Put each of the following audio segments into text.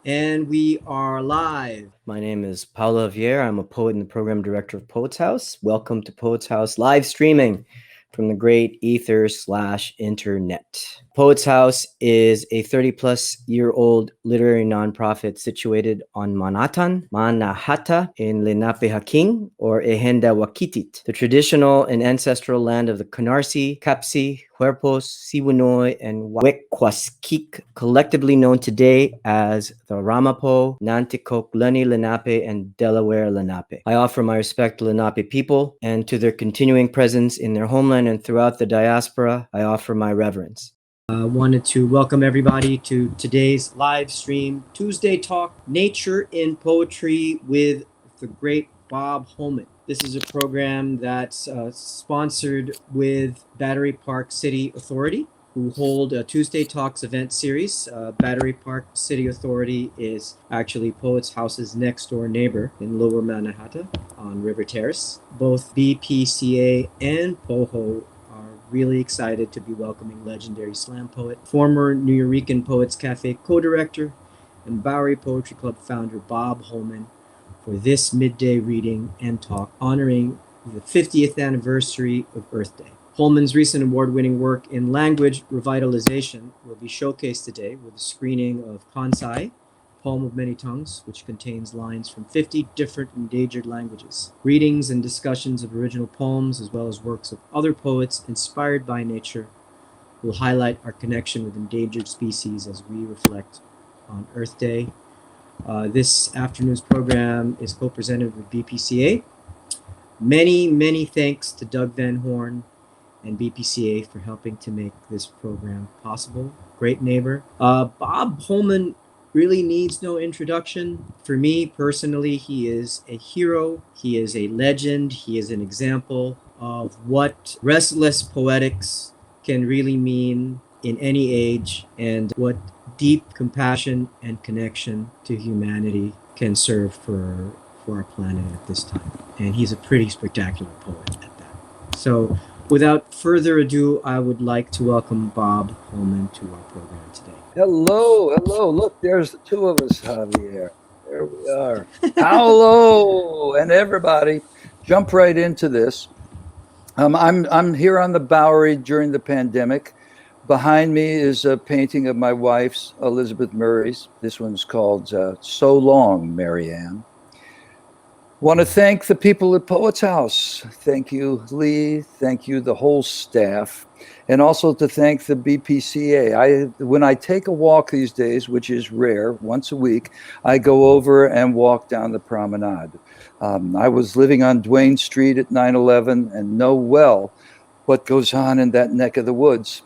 And we are live. My name is Paulo Javier. I'm a poet and the program director of Poets House. Welcome to Poets House live streaming from the great ether/internet. Poets House is a 30-plus-year-old literary nonprofit situated on Manhattan in Lenape-Haking, or Ehenda Wakitit, the traditional and ancestral land of the Canarsie, Kapsi, Huerpos, Siwanoy, and Wekwaskik, collectively known today as the Ramapo, Nanticoke, Lenni Lenape, and Delaware Lenape. I offer my respect to Lenape people and to their continuing presence in their homeland and throughout the diaspora. I offer my reverence. I wanted to welcome everybody to today's live stream Tuesday Talk Nature in Poetry with the great Bob Holman. This is a program that's sponsored with Battery Park City Authority, who hold a Tuesday Talks event series. Battery Park City Authority is actually Poets House's next door neighbor in Lower Manhattan on River Terrace. Both BPCA and POHO are really excited to be welcoming legendary slam poet, former Nuyorican Poets Café co-director, and Bowery Poetry Club founder Bob Holman for this midday reading and talk honoring the 50th anniversary of Earth Day. Holman's recent award-winning work in language revitalization will be showcased today with a screening of Khonsay, Poem of Many Tongues, which contains lines from 50 different endangered languages. Readings and discussions of original poems, as well as works of other poets inspired by nature, will highlight our connection with endangered species as we reflect on Earth Day. This afternoon's program is co-presented with BPCA. Many thanks to Doug Van Horn and BPCA for helping to make this program possible. Great neighbor. Bob Holman really needs no introduction. For me personally, he is a hero. He is a legend. He is an example of what restless poetics can really mean in any age, and what deep compassion and connection to humanity can serve for our planet at this time. And he's a pretty spectacular poet at that. So without further ado, I would like to welcome Bob Holman to our program today. Hello. Look, there's the two of us, Javier. There we are. Hello, and everybody, jump right into this. I'm here on the Bowery during the pandemic. Behind me is a painting of my wife's, Elizabeth Murray's. This one's called So Long, Marianne. Want to thank the people at Poets House. Thank you, Lee. Thank you, the whole staff. And also to thank the BPCA. When I take a walk these days, which is rare, once a week, I go over and walk down the promenade. I was living on Duane Street at 9/11 and know well what goes on in that neck of the woods.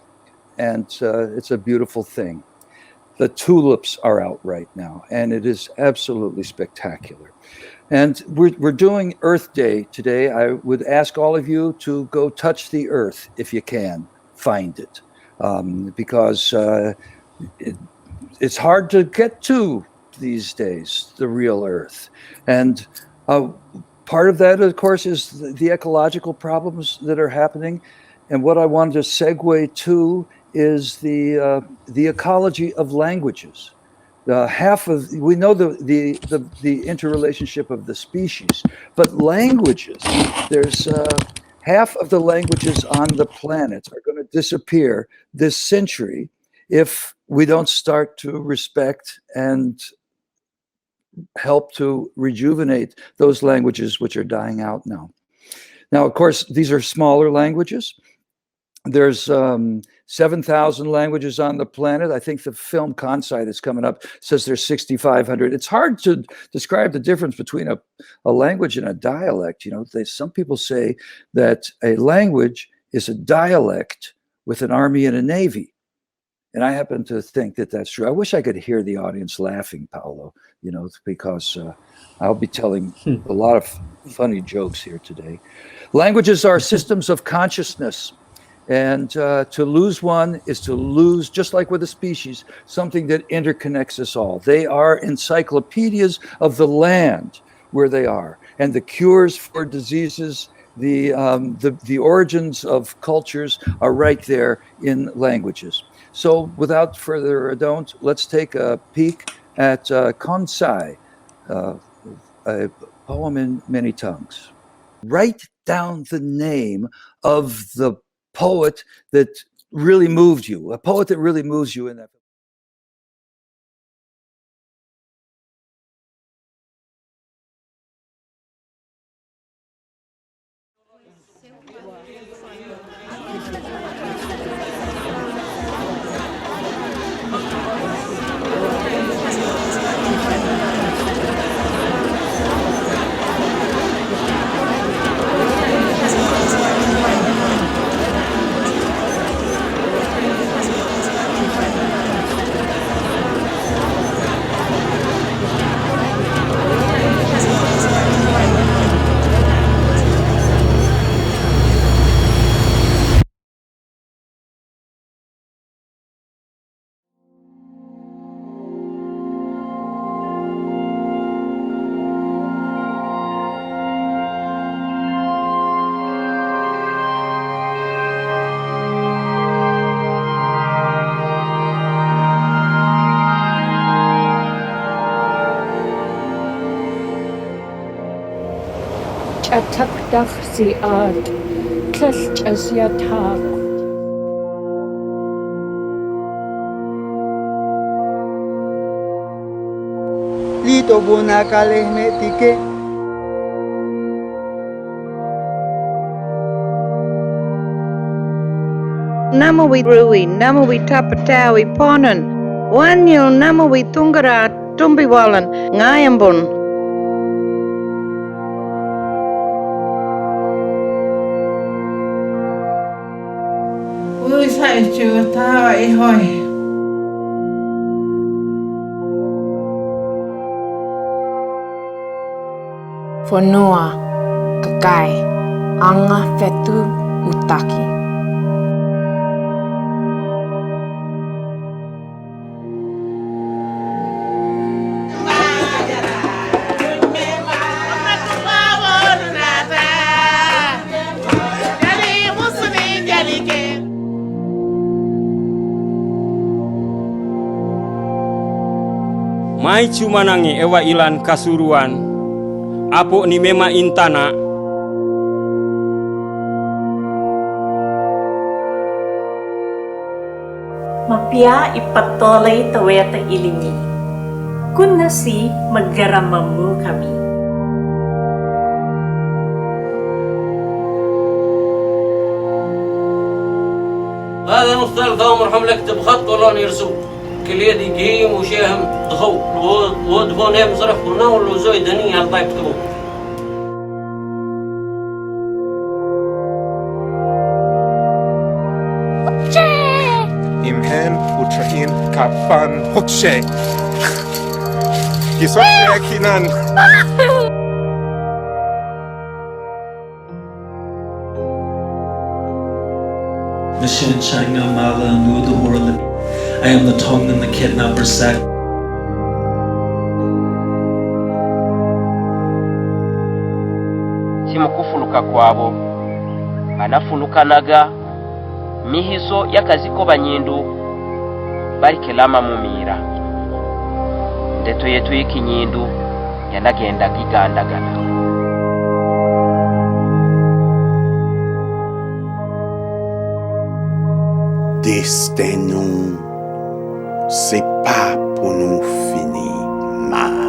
And it's a beautiful thing. The tulips are out right now, and it is absolutely spectacular. And we're doing Earth Day today. I would ask all of you to go touch the earth if you can find it, because it's hard to get to these days, the real earth. And part of that, of course, is the ecological problems that are happening. And what I wanted to segue to is the ecology of languages. We know the interrelationship of the species, but languages, there's half of the languages on the planet are going to disappear this century if we don't start to respect and help to rejuvenate those languages which are dying out now. Now, of course, these are smaller languages. There's 7,000 languages on the planet. I think the film Khonsay that's coming up says there's 6,500. It's hard to describe the difference between a language and a dialect. You know, some people say that a language is a dialect with an army and a navy. And I happen to think that that's true. I wish I could hear the audience laughing, Paolo, because I'll be telling a lot of funny jokes here today. Languages are systems of consciousness. And to lose one is to lose, just like with a species, something that interconnects us all. They are encyclopedias of the land where they are, and the cures for diseases, the origins of cultures are right there in languages. So without further ado, let's take a peek at Khonsay, a poem in many tongues. Write down the name of the poet that really moved you, a poet that really moves you in that. Atakdach siad, tlach as yatak. Lito buna kaleh metike. Namawi Rui, Namawi Tapatawi Ponan, Wanyil Namawi Tungara Tumbiwalan, Ngayambun. Ui sai chưa ta vậy hồi. Fonua, Kakai, Anga Fetu Utaki. Mai cuma nangi ewa ilan kasuruan, apo ni mema intana. Mapia ipatolay taweta ilingi, kun nasi maggaramamu kami. هذا نختار ثوم رحم لك تبخط ولا نرسو كل يدي جيم وشاهم ضخو ودفون هم زرف كنا ولا زوي دني على طيب تبو إمهن وترين كابان هوكشي يسوع كينان Mission China Mala Nu the world. I am the tongue and the kidnapper sack. Simukufuluka kwabo banafulukanaga mihiso yakaziko banyindu barikelama mumira ndeto yetu y'ikinyindu yanagenda gigandagana. Destin nous, c'est pas pour nous finir mal.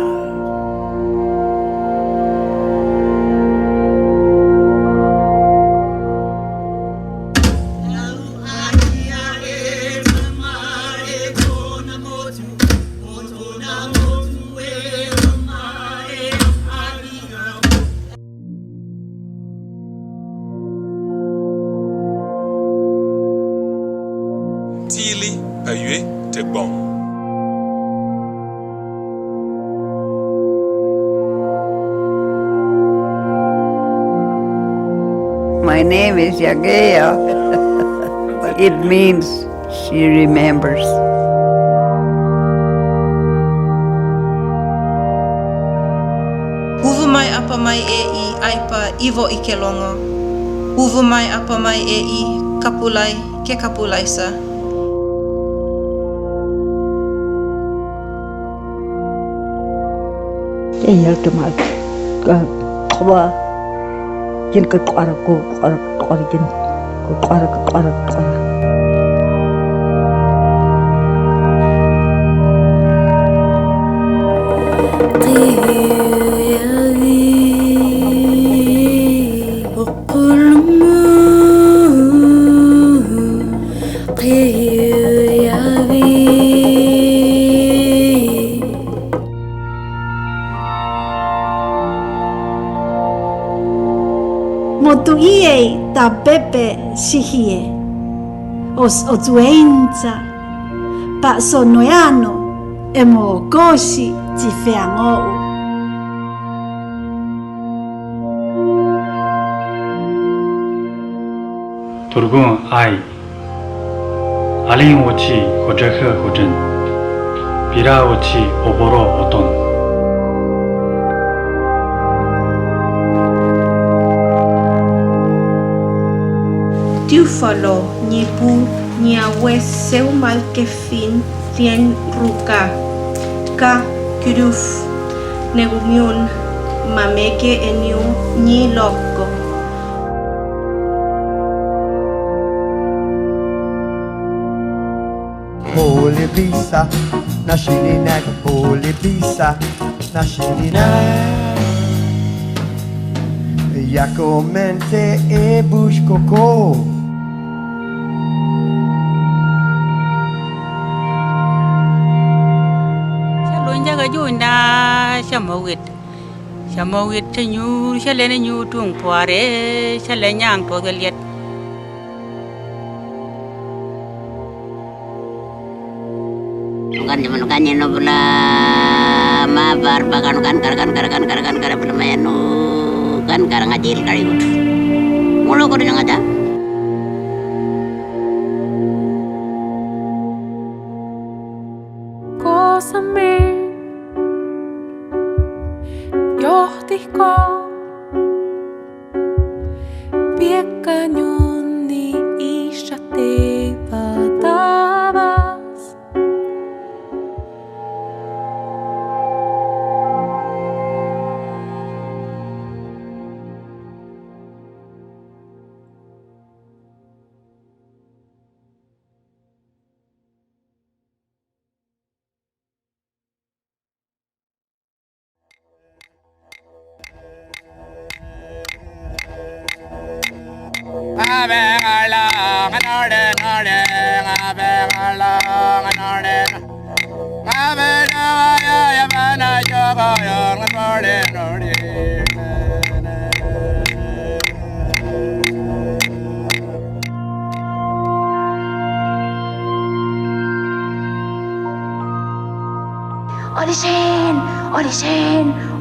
My name is Yagea. It means she remembers. Uvu mai apa mai e I aipa ivo I kelongo. Uvu mai apa mai e I kapulai ke kapulaisa. Kaya temal kaba yin ka kwara ko yin ko kwara. Motuie ta pepe sihie os otuenza pa sonoyano emo koshi tifeangou. Turgun ai alin ochi hojekhe hojen bira ochi oboro oton. Tufalo nyipu nyawe seu mal que fin rien ruka ka kuduf negumiun mameke enyu ni loko. Holy bisa nashininak holy bisa nashininak Yako mente e bush koko Jaga junda shamawit chanyu shalene nyu tung poare shalenyang to geliet kan no bula ma bar bagan kan bermayanu kan ngajil kali gitu mulo ko dengan aja Kosame Yohtiko Piekanyuni ishate patavas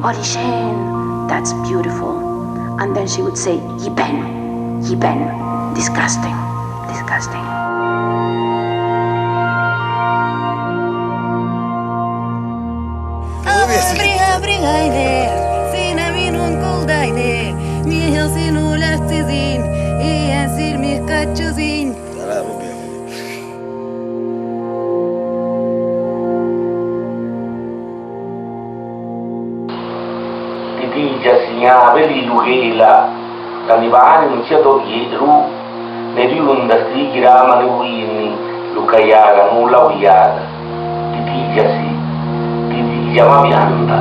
Audition, that's beautiful. And then she would say, Yiben, disgusting. Brigaide, sina minun kuldaide, mihin sinu lähtisin, iän silmih katsosin. Jasinya beli lugela kami bahan mucia do yedru nedi undastri kira manu ini lukayaga mula wiyaga titi jasi titi jama bianda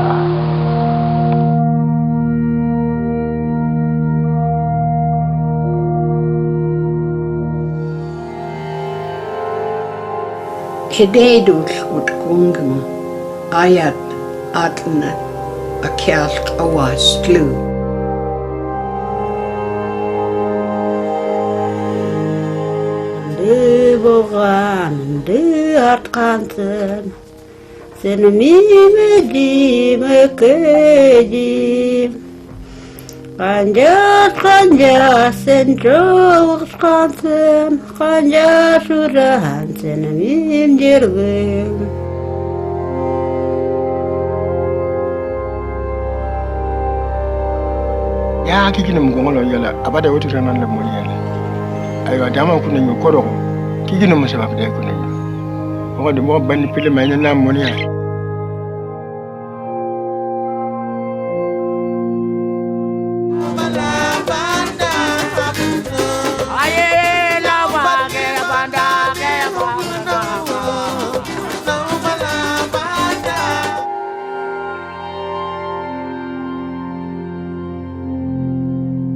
Hededul ut kungum ayat atna a kjalk awas glu. De bogan, de atkansen, sen mi medi mekedi. Kanja sen jok kansen, kanja surahan sen mi jirgem. Ya kikini mgongolo yala abada wotu ranan le moni yala aywa dama kuna nyo koro kikini mo sabab de kuna nyo mo de mo bandi pile mayna na moni yala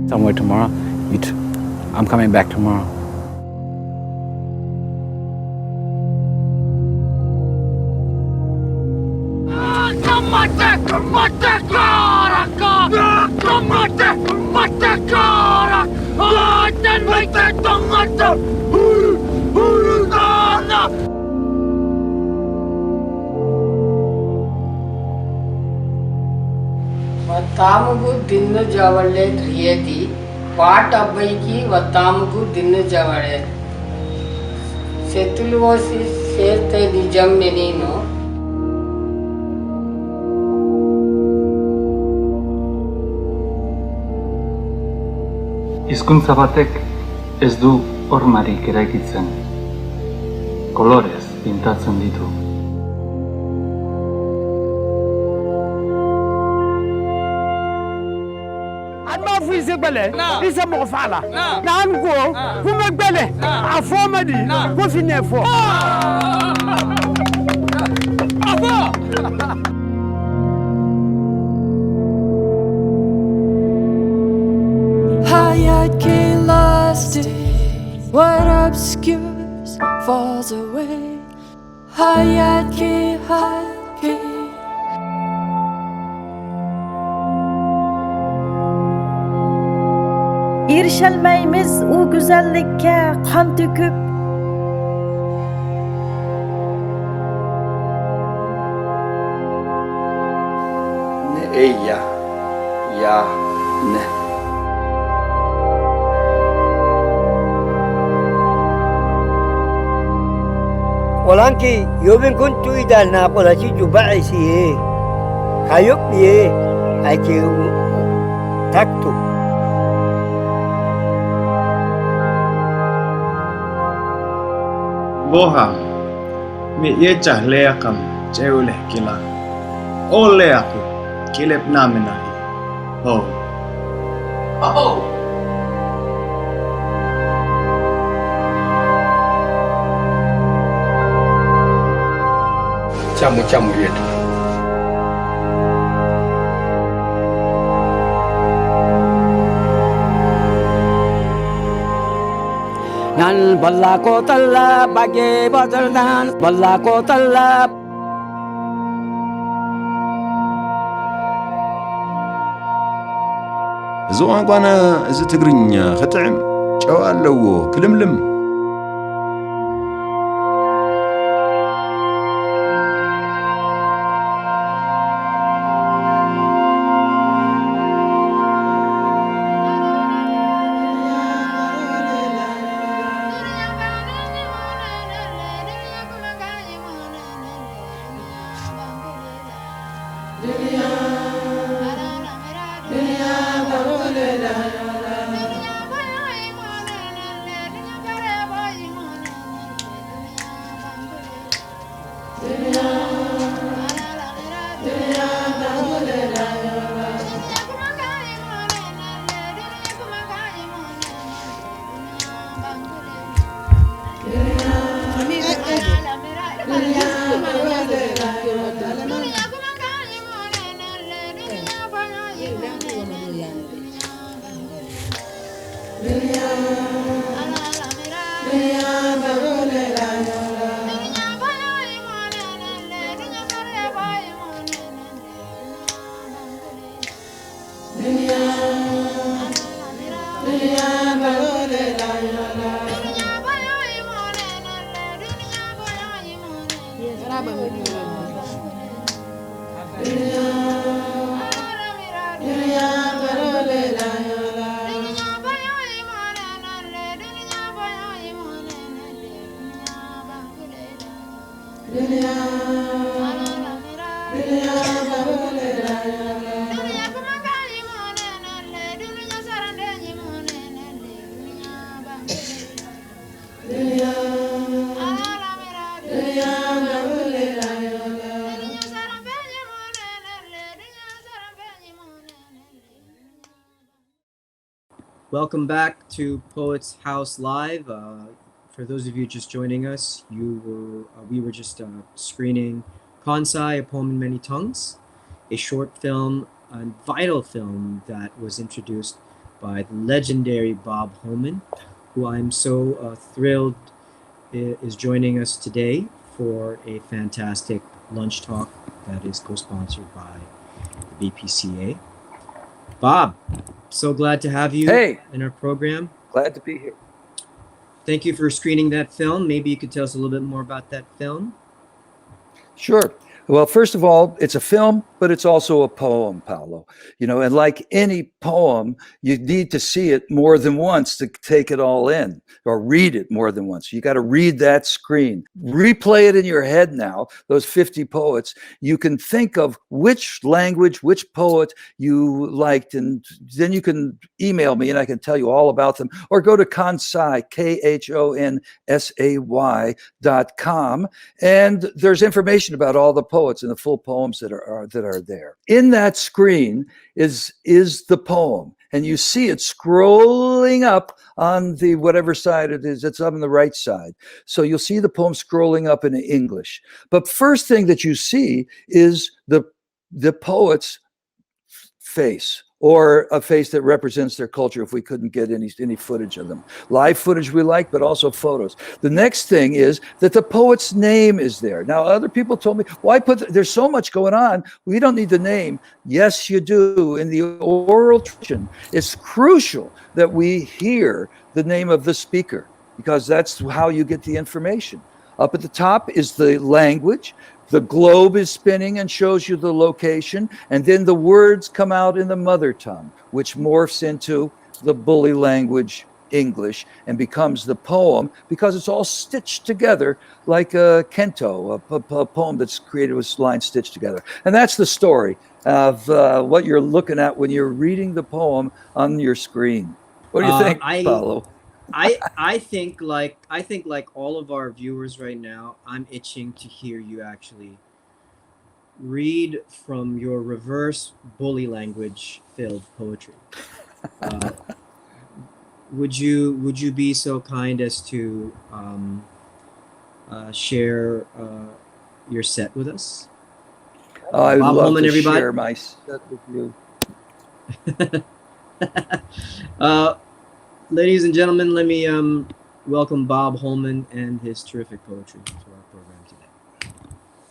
somewhere tomorrow. I'm coming back tomorrow. వత్తాముకు దిన్ను జవళ్ళే రియేది వాట్ అబ్బాయికి వత్తాముకు దిన్ను జవడే సెతులు పోసి చేస్తే నిజం నేను Hizkuntza zabatek ez du hormarik eraikitzen. Kolorez pintatzen ditu. Fise gbele ise mo fala na nko ku me gbele afo madi ku finefo afo Hayat ki lasting, what obscures falls away. Hayat ki Erişelmeyimiz o güzellikke kan döküp Ne eya ya ne Walanki yobin kuntu idal na kola si jubai si hayop ye aiki taktu Boha, mi yecha leakam jeule kila. Ole aku kilep namenahi. Ho. Oh. Camu yetu. Nan balla ko talla bage bazardan balla ko talla زوان قانا إذا تقرنيا ختعم شوال لو كلملم Welcome back to Poets House Live. For those of you just joining us, we were just screening Khonsay, A Poem in Many Tongues, a short film, a vital film that was introduced by the legendary Bob Holman, who I'm so thrilled is joining us today for a fantastic lunch talk that is co-sponsored by the BPCA. Bob, so glad to have you in our program. Glad to be here. Thank you for screening that film. Maybe you could tell us a little bit more about that film. Sure. Well, first of all, it's a film, but it's also a poem, Paolo. You know, and like any poem, you need to see it more than once to take it all in, or read it more than once. You got to read that screen. Replay it in your head now, those 50 poets. You can think of which language, which poet you liked, and then you can email me and I can tell you all about them. Or go to Khonsay, KHONSAY.com, and there's information about all the poets and the full poems that are there. In that screen is the poem, and you see it scrolling up on the whatever side it is. It's on the right side, so you'll see the poem scrolling up in English. But first thing that you see is the poet's face, or a face that represents their culture if we couldn't get any footage of them. Live footage we like, but also photos. The next thing is that the poet's name is there. Now, other people told me, why there's so much going on, we don't need the name. Yes, you do. In the oral tradition, it's crucial that we hear the name of the speaker, because that's how you get the information. Up at the top is the language. The globe is spinning and shows you the location, and then the words come out in the mother tongue, which morphs into the bully language, English, and becomes the poem, because it's all stitched together like a kento, a poem that's created with lines stitched together. And that's the story of what you're looking at when you're reading the poem on your screen. What do you think, Paolo? I think like all of our viewers right now, I'm itching to hear you actually read from your reverse bully language filled poetry. Would you be so kind as to share your set with us? I would Bob love Holman, to everybody. share my set with you. Ladies and gentlemen, let me welcome Bob Holman and his terrific poetry to our program today.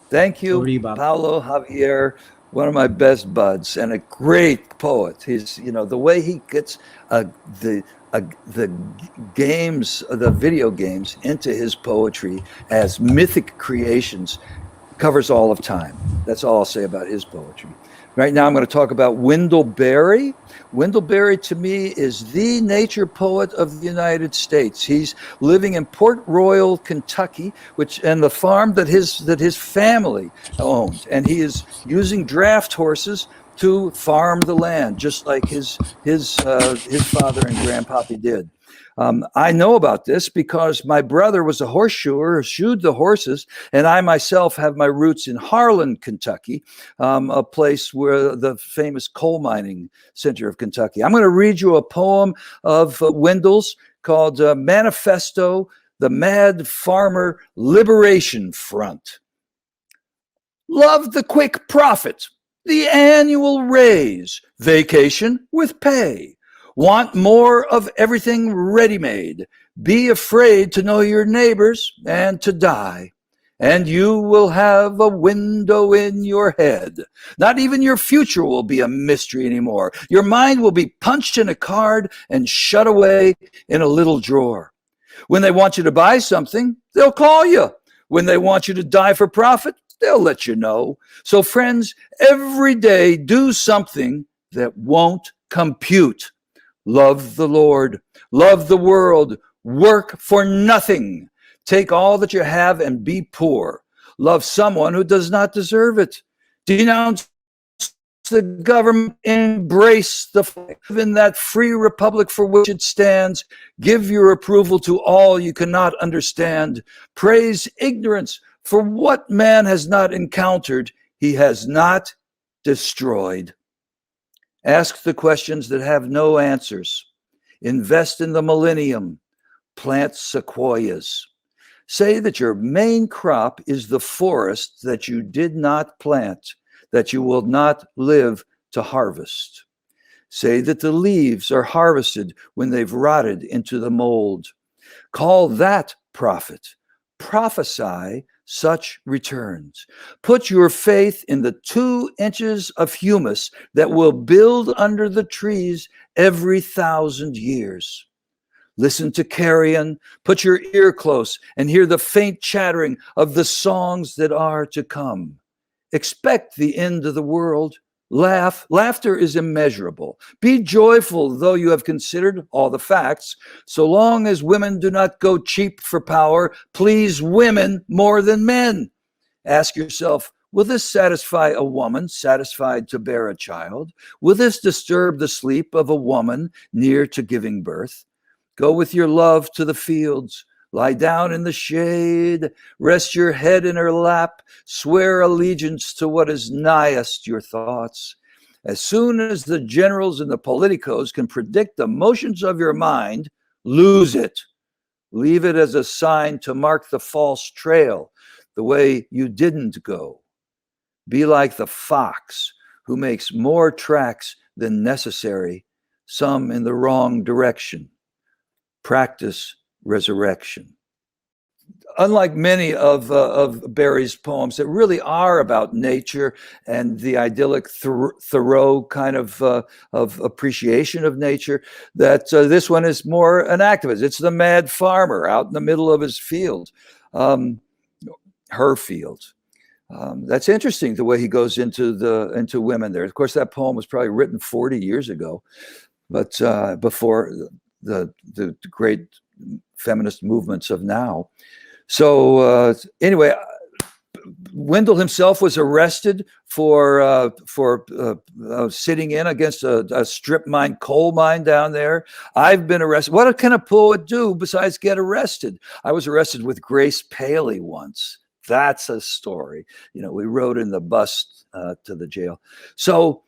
Thank you, Over to you, Bob. Paulo Javier, one of my best buds and a great poet. He's, you know, the way he gets the games, the video games into his poetry as mythic creations covers all of time. That's all I'll say about his poetry. Right now, I'm going to talk about Wendell Berry. Wendell Berry, to me, is the nature poet of the United States. He's living in Port Royal, Kentucky, and the farm that his family owned, and he is using draft horses to farm the land, just like his father and grandpappy did. I know about this because my brother was a horseshoer, shoed the horses, and I myself have my roots in Harlan, Kentucky, a place where the famous coal mining center of Kentucky. I'm going to read you a poem of Wendell's called Manifesto, the Mad Farmer Liberation Front. Love the quick profit, the annual raise, vacation with pay. Want more of everything ready-made. Be afraid to know your neighbors and to die. And you will have a window in your head. Not even your future will be a mystery anymore. Your mind will be punched in a card and shut away in a little drawer. When they want you to buy something, they'll call you. When they want you to die for profit, they'll let you know. So friends, every day do something that won't compute. Love the Lord, love the world, work for nothing. Take all that you have and be poor. Love someone who does not deserve it. Denounce the government, embrace the flag in that free republic for which it stands. Give your approval to all you cannot understand. Praise ignorance, for what man has not encountered, he has not destroyed. Ask the questions that have no answers. Invest in the millennium. Plant sequoias. Say that your main crop is the forest that you did not plant, that you will not live to harvest. Say that the leaves are harvested when they've rotted into the mold. Call that prophet. Prophesy such returns. Put your faith in the 2 inches of humus that will build under the trees every 1,000 years. Listen to carrion, put your ear close and hear the faint chattering of the songs that are to come. Expect the end of the world. Laugh. Laughter is immeasurable. Be joyful, though you have considered all the facts. So long as women do not go cheap for power, please women more than men. Ask yourself, will this satisfy a woman satisfied to bear a child? Will this disturb the sleep of a woman near to giving birth? Go with your love to the fields. Lie down in the shade, rest your head in her lap, swear allegiance to what is nighest your thoughts. As soon as the generals and the politicos can predict the motions of your mind, lose it. Leave it as a sign to mark the false trail, the way you didn't go. Be like the fox who makes more tracks than necessary, some in the wrong direction. Practice resurrection. Unlike many of Barry's poems that really are about nature and the idyllic Thoreau kind of appreciation of nature, that this one is more an activist. It's the mad farmer out in the middle of his field, her field. That's interesting, the way he goes into women there. Of course, that poem was probably written 40 years ago, but before the great feminist movements of now. So anyway, Wendell himself was arrested for sitting in against a strip mine, coal mine down there. I've been arrested. What can a poet do besides get arrested? I was arrested with Grace Paley once. That's a story. You know, we rode in the bus to the jail. So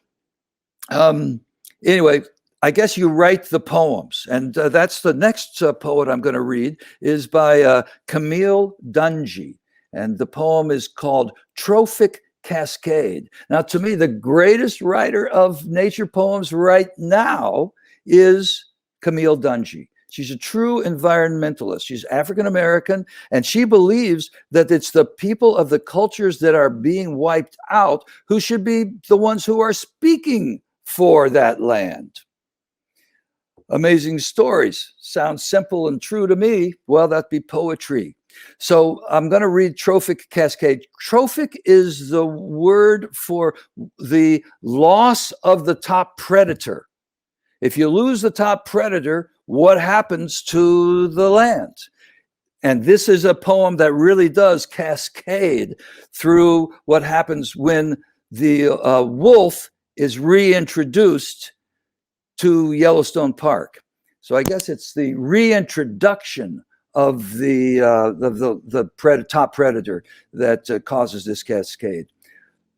anyway, I guess you write the poems, and that's the next poet I'm going to read is by Camille Dungey, and the poem is called Trophic Cascade. Now, to me, the greatest writer of nature poems right now is Camille Dungey. She's a true environmentalist. She's African-American, and she believes that it's the people of the cultures that are being wiped out who should be the ones who are speaking for that land. Amazing stories. Sounds simple and true to me. Well, that'd be poetry. So I'm going to read Trophic Cascade. Trophic is the word for the loss of the top predator. If you lose the top predator, what happens to the land? And this is a poem that really does cascade through what happens when the wolf is reintroduced to Yellowstone Park. So I guess it's the reintroduction of the top predator that causes this cascade.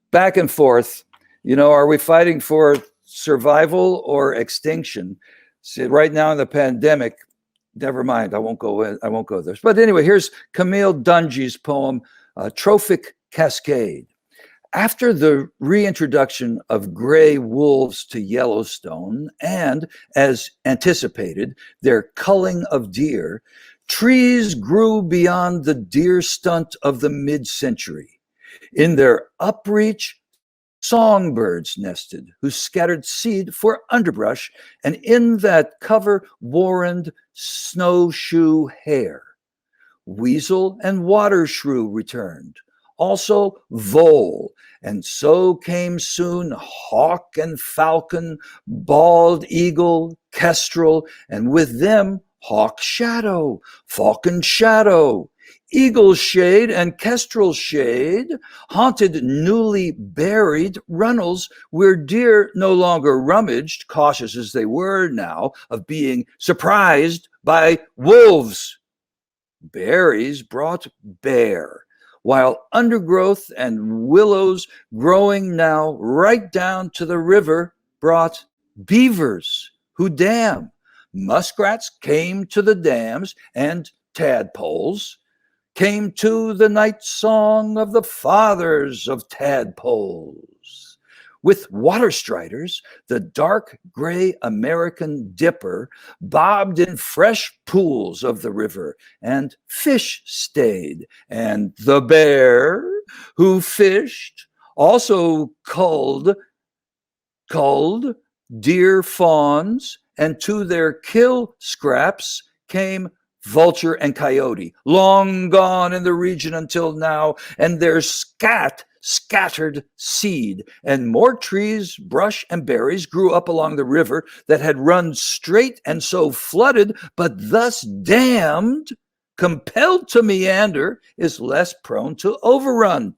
Back and forth, you know, are we fighting for survival or extinction? See, right now in the pandemic, never mind, I won't go there. But anyway, here's Camille Dungey's poem, Trophic Cascade. After the reintroduction of gray wolves to Yellowstone and, as anticipated, their culling of deer, trees grew beyond the deer stunt of the mid-century. In their upreach, songbirds nested, who scattered seed for underbrush, and in that cover warrened snowshoe hare. Weasel and water shrew returned, also vole, and so came soon hawk and falcon, bald eagle, kestrel, and with them hawk shadow, falcon shadow, eagle shade and kestrel shade haunted newly buried runnels where deer no longer rummaged, cautious as they were now of being surprised by wolves. Berries brought bear, while undergrowth and willows growing now right down to the river brought beavers who dam. Muskrats came to the dams, and tadpoles came to the night song of the fathers of tadpoles. With water striders, the dark gray American dipper bobbed in fresh pools of the river, and fish stayed, and the bear who fished also culled deer fawns, and to their kill scraps came vulture and coyote, long gone in the region until now, and their scattered seed, and more trees, brush, and berries grew up along the river that had run straight and so flooded, but thus dammed, compelled to meander, is less prone to overrun.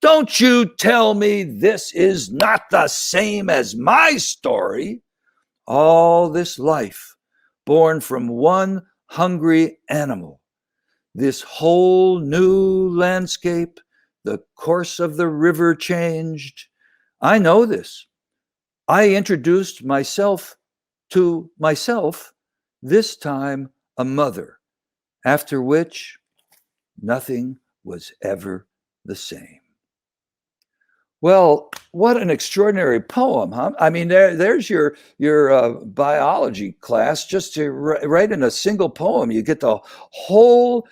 Don't you tell me this is not the same as my story. All this life born from one hungry animal, this whole new landscape, the course of the river changed. I know this. I introduced myself to myself, this time a mother, after which nothing was ever the same. Well, what an extraordinary poem, huh? I mean, there's your biology class. Just to write in a single poem, you get the whole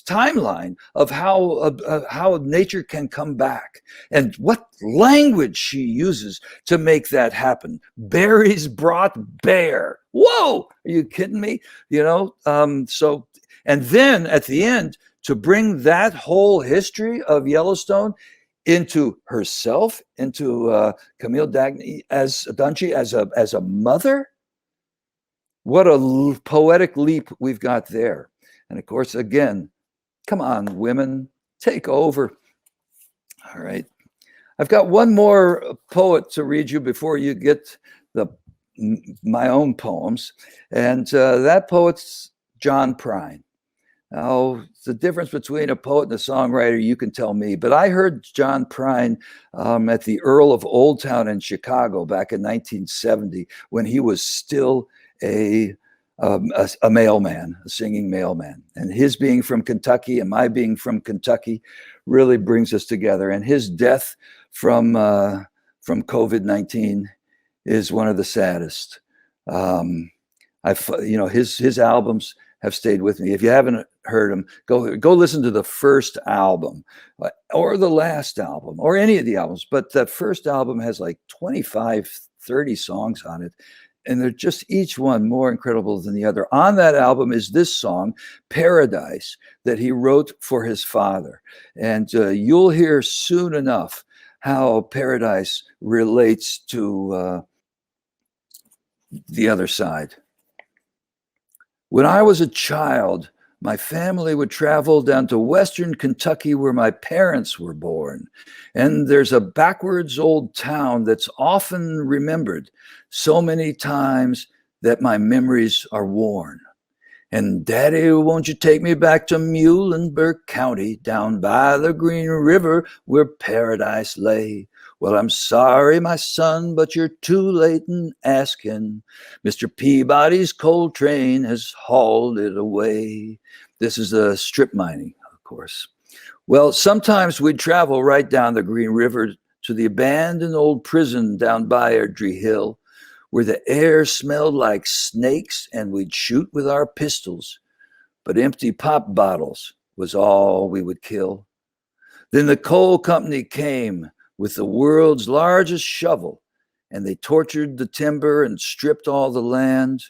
timeline of how nature can come back, and what language she uses to make that happen. Berries brought bear. Whoa, are you kidding me? You know, so, and then at the end, to bring that whole history of Yellowstone into herself, into Camille Dungey as a mother. What a poetic leap we've got there. And of course, again, come on, women, take over. All right. I've got one more poet to read you before you get my own poems. And that poet's John Prine. Now, the difference between a poet and a songwriter, you can tell me, but I heard John Prine at the Earl of Old Town in Chicago back in 1970, when he was still a mailman, a singing mailman. And his being from Kentucky and my being from Kentucky really brings us together. And his death from COVID-19 is one of the saddest. His albums have stayed with me. If you haven't heard them, go listen to the first album or the last album or any of the albums. But that first album has like 25, 30 songs on it. And they're just each one more incredible than the other. On that album is this song, Paradise, that he wrote for his father. And you'll hear soon enough how Paradise relates to the other side. When I was a child, my family would travel down to Western Kentucky where my parents were born. And there's a backwards old town that's often remembered so many times that my memories are worn. And Daddy, won't you take me back to Muhlenberg County, down by the Green River where paradise lay? Well, I'm sorry, my son, but you're too late in asking. Mr. Peabody's coal train has hauled it away. This is the strip mining, of course. Well, sometimes we'd travel right down the Green River to the abandoned old prison down by Airdrie Hill, where the air smelled like snakes and we'd shoot with our pistols. But empty pop bottles was all we would kill. Then the coal company came with the world's largest shovel, and they tortured the timber and stripped all the land.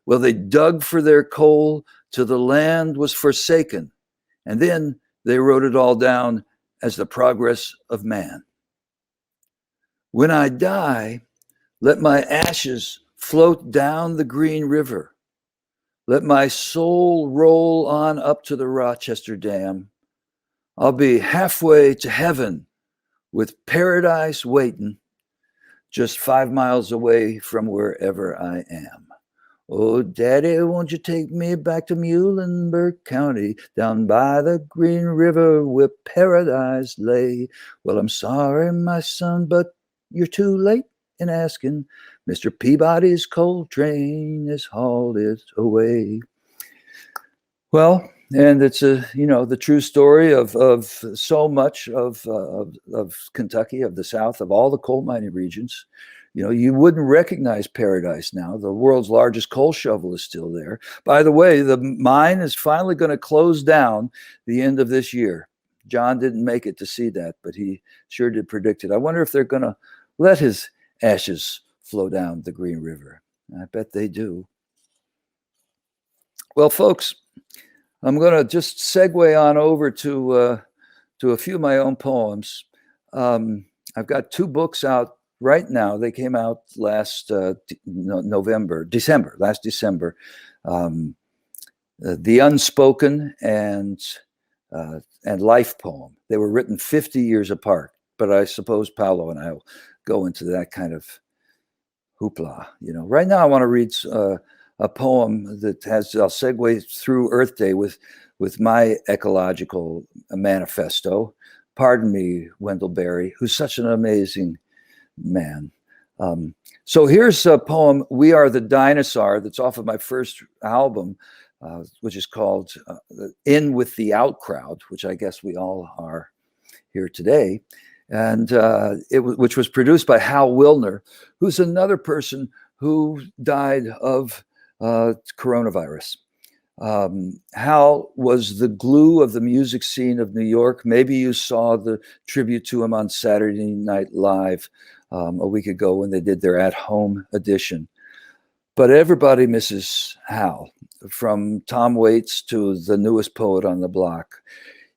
Well, they dug for their coal till the land was forsaken, and then they wrote it all down as the progress of man. When I die, let my ashes float down the Green River. Let my soul roll on up to the Rochester Dam. I'll be halfway to heaven with paradise waiting, just 5 miles away from wherever I am. Oh, Daddy, won't you take me back to Muhlenberg County, down by the Green River where paradise lay? Well, I'm sorry, my son, but you're too late in asking. Mr. Peabody's coal train has hauled it away. Well, And it's the true story of so much of Kentucky, of the South, of all the coal mining regions. You wouldn't recognize Paradise now. The world's largest coal shovel is still there. By the way, the mine is finally going to close down the end of this year. John didn't make it to see that, but he sure did predict it. I wonder if they're going to let his ashes flow down the Green River. I bet they do. Well, folks, I'm going to just segue on over to a few of my own poems. I've got 2 books out right now. They came out last December. The Unspoken and Life Poem. They were written 50 years apart, but I suppose Paolo and I will go into that kind of hoopla. Right now I want to read a poem that I'll segue through Earth Day with my ecological manifesto. Pardon me, Wendell Berry, who's such an amazing man. So here's a poem, We Are the Dinosaur, that's off of my first album, which is called In With the Out Crowd, which I guess we all are here today. And which was produced by Hal Wilner, who's another person who died of coronavirus. Hal was the glue of the music scene of New York. Maybe you saw the tribute to him on Saturday Night Live a week ago when they did their at-home edition. But everybody misses Hal, from Tom Waits to the newest poet on the block.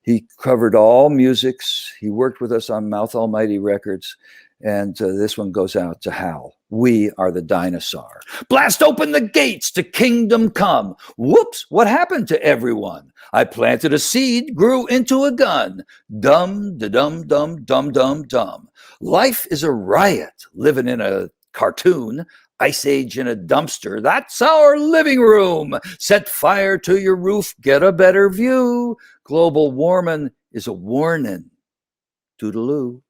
He covered all musics. He worked with us on Mouth Almighty Records. And this one goes out to Hal. We are the dinosaur. Blast open the gates to kingdom come. Whoops, what happened to everyone? I planted a seed, grew into a gun. Dum, da dum, dum, dum, dum, dum. Life is a riot, living in a cartoon. Ice Age in a dumpster. That's our living room. Set fire to your roof, get a better view. Global warming is a warning. Toodaloo.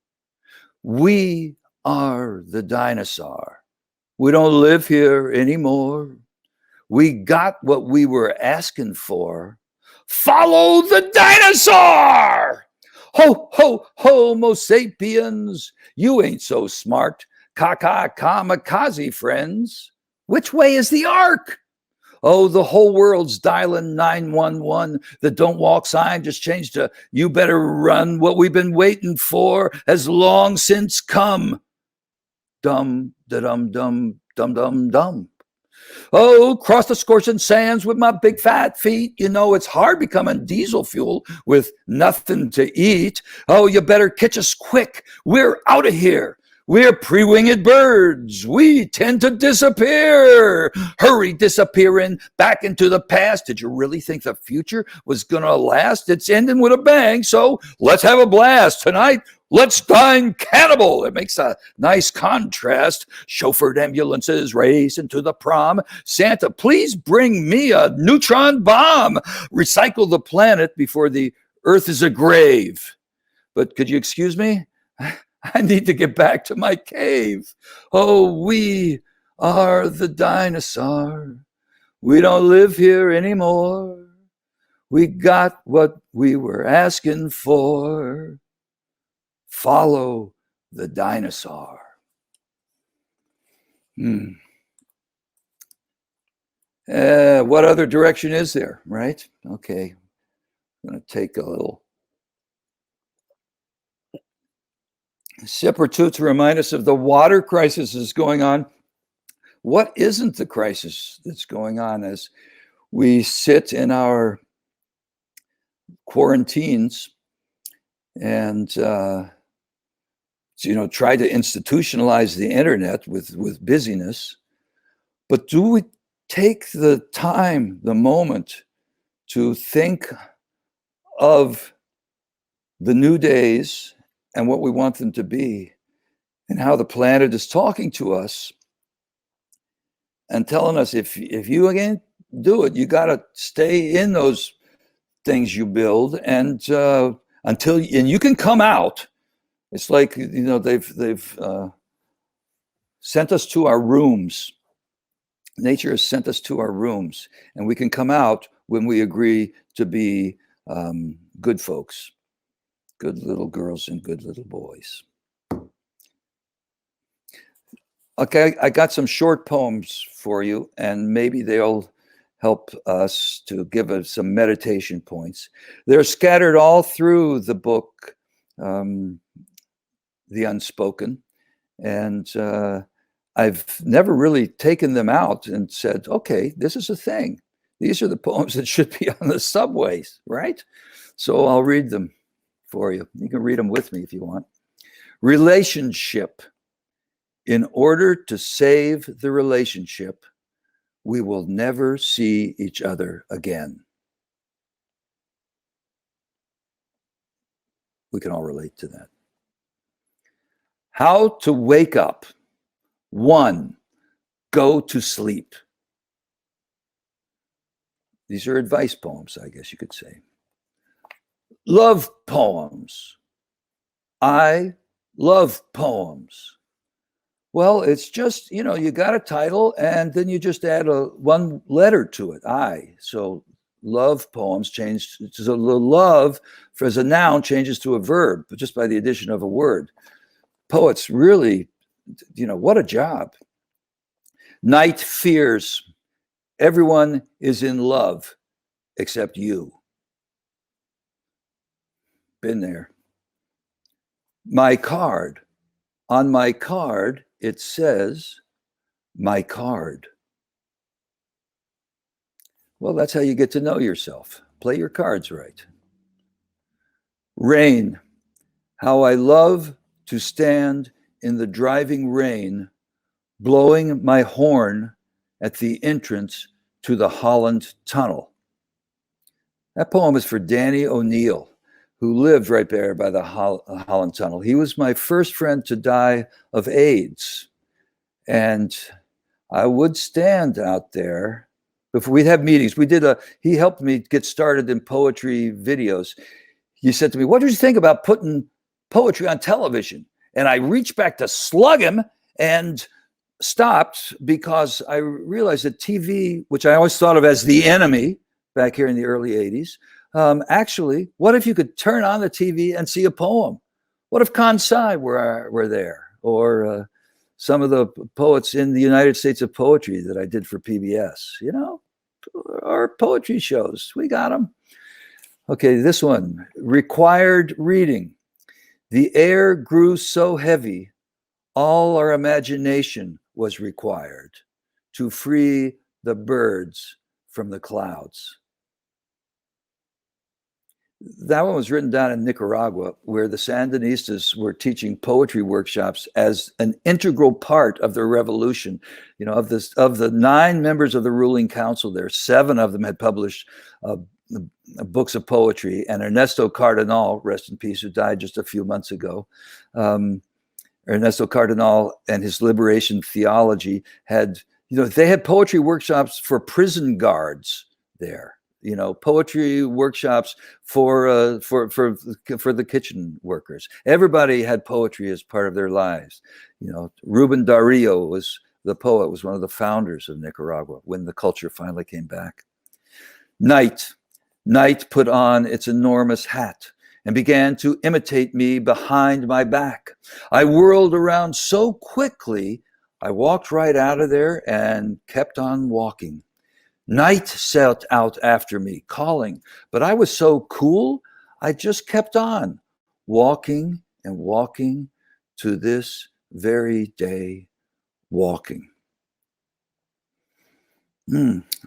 We are the dinosaur. We don't live here anymore. We got what we were asking for. Follow the dinosaur! Ho, ho, homo sapiens. You ain't so smart. Kamikaze friends. Which way is the ark? Oh, the whole world's dialing 911. The don't walk sign just changed to you better run. What we've been waiting for has long since come. Dum, da dum, dum, dum, dum, dum. Oh, cross the scorching sands with my big fat feet. It's hard becoming diesel fuel with nothing to eat. Oh, you better catch us quick. We're out of here. We're pre-winged birds. We tend to disappear. Hurry, disappearing back into the past. Did you really think the future was going to last? It's ending with a bang, so let's have a blast. Tonight, let's dine cannibal. It makes a nice contrast. Chauffeured ambulances racing to the prom. Santa, please bring me a neutron bomb. Recycle the planet before the Earth is a grave. But could you excuse me? I need to get back to my cave. Oh, we are the dinosaur. We don't live here anymore. We got what we were asking for. Follow the dinosaur. What other direction is there, right? Okay, I'm going to take a little sip or two to remind us of the water crisis that's going on. What isn't the crisis that's going on as we sit in our quarantines and try to institutionalize the internet with busyness? But do we take the time, the moment, to think of the new days and what we want them to be, and how the planet is talking to us and telling us, if you again do it, you got to stay in those things you build, and you can come out. It's like they've sent us to our rooms. Nature has sent us to our rooms, and we can come out when we agree to be good folks, good little girls and good little boys. Okay, I got some short poems for you, and maybe they'll help us to give us some meditation points. They're scattered all through the book, The Unspoken, and I've never really taken them out and said, okay, this is a thing. These are the poems that should be on the subways, right? So I'll read them for you. You can read them with me if you want. Relationship. In order to save the relationship, we will never see each other again. We can all relate to that. How to wake up. 1, go to sleep. These are advice poems, I guess you could say. Love poems. I love poems. Well, it's just, you know, you got a title and then you just add one letter to it, I. So love poems changed to the love as a noun changes to a verb, but just by the addition of a word. Poets really, you know, what a job. Night fears. Everyone is in love except you. Been there. My card. On my card, it says, my card. Well, that's how you get to know yourself. Play your cards right. Rain. How I love to stand in the driving rain, blowing my horn at the entrance to the Holland Tunnel. That poem is for Danny O'Neill, who lived right there by the Holland Tunnel. He was my first friend to die of AIDS. And I would stand out there. Before we'd have meetings, he helped me get started in poetry videos. He said to me, what did you think about putting poetry on television? And I reached back to slug him and stopped because I realized that TV, which I always thought of as the enemy back here in the early 80s, actually, what if you could turn on the TV and see a poem? What if Khonsay were there? Or some of the poets in the United States of Poetry that I did for PBS, you know, or poetry shows. We got them. Okay, this one, required reading. The air grew so heavy, all our imagination was required to free the birds from the clouds. That one was written down in Nicaragua, where the Sandinistas were teaching poetry workshops as an integral part of their revolution. You know, of the 9 members of the ruling council there, 7 of them had published books of poetry, and Ernesto Cardenal, rest in peace, who died just a few months ago, Ernesto Cardenal and his liberation theology had, you know, they had poetry workshops for prison guards there. You know, poetry workshops for the kitchen workers. Everybody had poetry as part of their lives. You know, Ruben Darío was the poet, was one of the founders of Nicaragua when the culture finally came back. Night put on its enormous hat and began to imitate me behind my back. I whirled around so quickly, I walked right out of there and kept on walking. Night set out after me, calling, but I was so cool, I just kept on walking and walking to this very day, walking.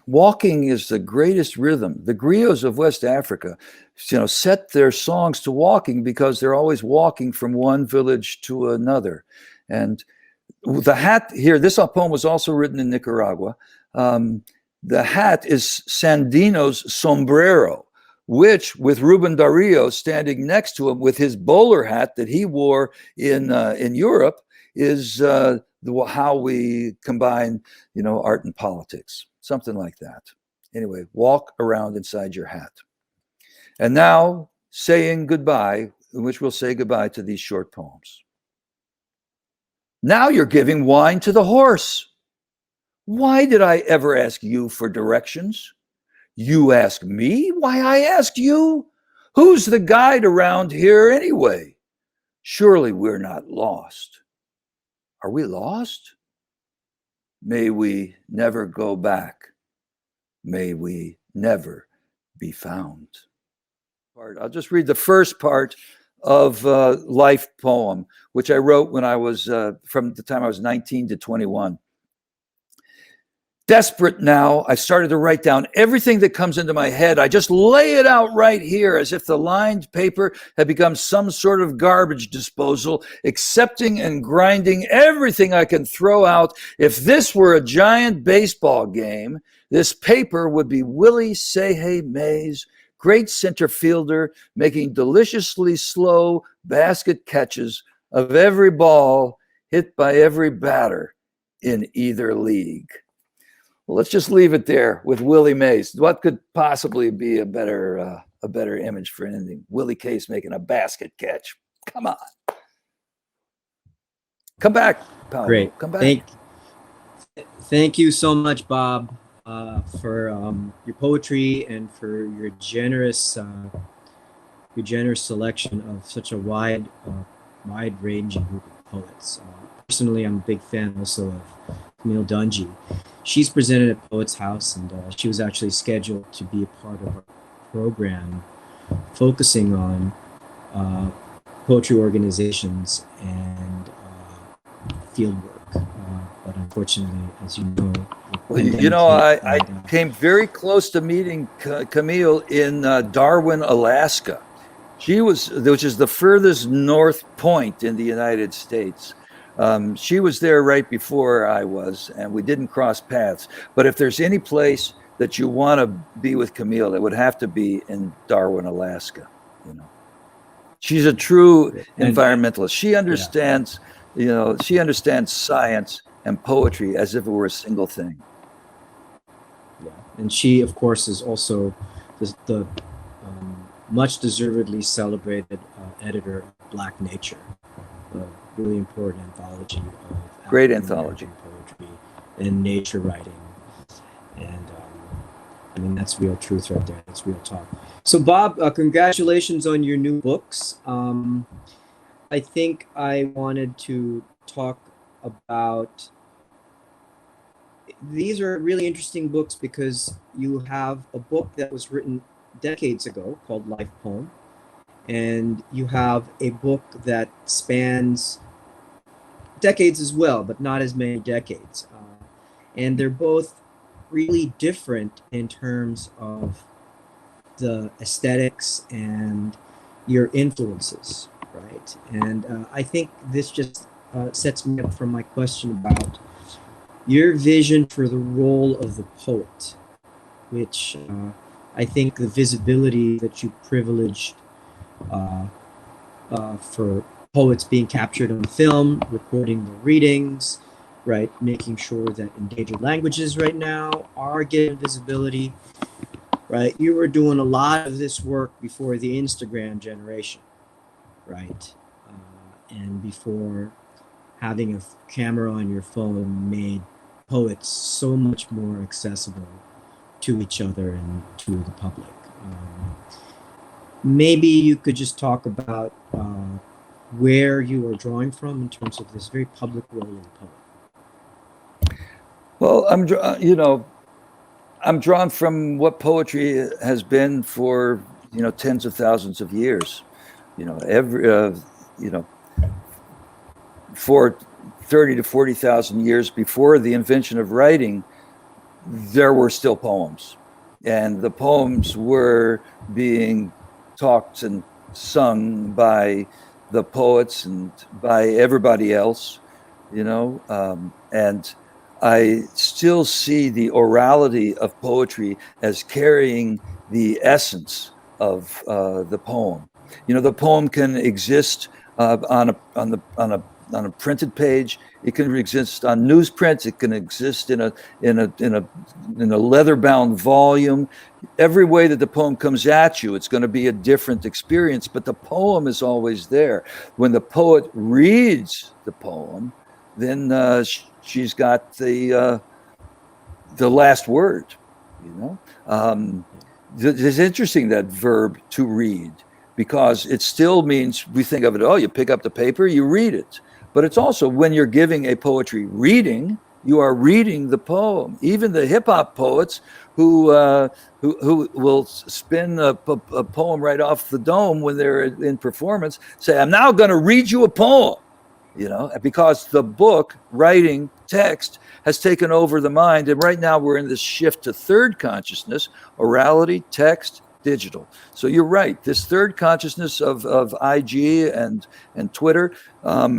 Walking is the greatest rhythm. The griots of West Africa, you know, set their songs to walking because they're always walking from one village to another. And the hat here, this poem was also written in Nicaragua. The hat is Sandino's sombrero, which, with Ruben Darío standing next to him with his bowler hat that he wore in Europe, is how we combine, you know, art and politics, something like that. Anyway, walk around inside your hat. And now, saying goodbye, in which we'll say goodbye to these short poems. Now you're giving wine to the horse. Why did I ever ask you for directions? You ask me? Why, I ask you. Who's the guide around here anyway? Surely we're not lost. Are we lost? May we never go back. May we never be found. I'll just read the first part of Life poem, which I wrote when I was, from the time I was 19 to 21. Desperate now, I started to write down everything that comes into my head. I just lay it out right here as if the lined paper had become some sort of garbage disposal, accepting and grinding everything I can throw out. If this were a giant baseball game, this paper would be Willie Say-Hey Mays, great center fielder, making deliciously slow basket catches of every ball hit by every batter in either league. Well, let's just leave it there with Willie Mays. What could possibly be a better image for anything? Willie Case making a basket catch. Come on. Come back, Paolo. Great. Come back. Thank you so much, Bob, for your poetry and for your generous selection of such a wide-ranging group of poets. Personally, I'm a big fan also of Camille Dungey. She's presented at Poets House, and she was actually scheduled to be a part of our program focusing on poetry organizations and field work. But unfortunately, as you know, I came very close to meeting Camille in Darwin, Alaska. Which is the furthest north point in the United States. She was there right before I was, and we didn't cross paths. But if there's any place that you want to be with Camille, it would have to be in Darwin, Alaska. She's a true environmentalist. She understands, she understands science and poetry as if it were a single thing. Yeah, and she, of course, is also the much deservedly celebrated editor of Black Nature. Really important anthology of great anthology poetry and nature writing, and I mean that's real truth right there. That's real talk. So Bob, congratulations on your new books. I think I wanted to talk about, these are really interesting books because you have a book that was written decades ago called Life Poem, and you have a book that spans decades as well, but not as many decades. And they're both really different in terms of the aesthetics and your influences, right? And I think this just sets me up for my question about your vision for the role of the poet, which I think the visibility that you privileged for poets being captured on film, recording the readings, right, making sure that endangered languages right now are getting visibility, right? You were doing a lot of this work before the Instagram generation, right? And before having a camera on your phone made poets so much more accessible to each other and to the public. Maybe you could just talk about where you are drawing from in terms of this very public role of the poet. Well, I'm drawn from what poetry has been for tens of thousands of years. For 30 to 40,000 years before the invention of writing, there were still poems, and the poems were being talked and sung by the poets and by everybody else, and I still see the orality of poetry as carrying the essence of the poem. The poem can exist on a printed page. It can exist on newsprint. It can exist in a leather-bound volume. Every way that the poem comes at you, it's going to be a different experience, but the poem is always there. When the poet reads the poem, then she's got the last word. you know. It's interesting, that verb to read, because it still means, we think of it, oh, you pick up the paper, you read it. But it's also, when you're giving a poetry reading, you are reading the poem. Even the hip hop poets who will spin a poem right off the dome when they're in performance say, I'm now going to read you a poem, you know, because the book, writing, text has taken over the mind. And right now we're in this shift to third consciousness: orality, text, digital. So you're right. This third consciousness of IG and Twitter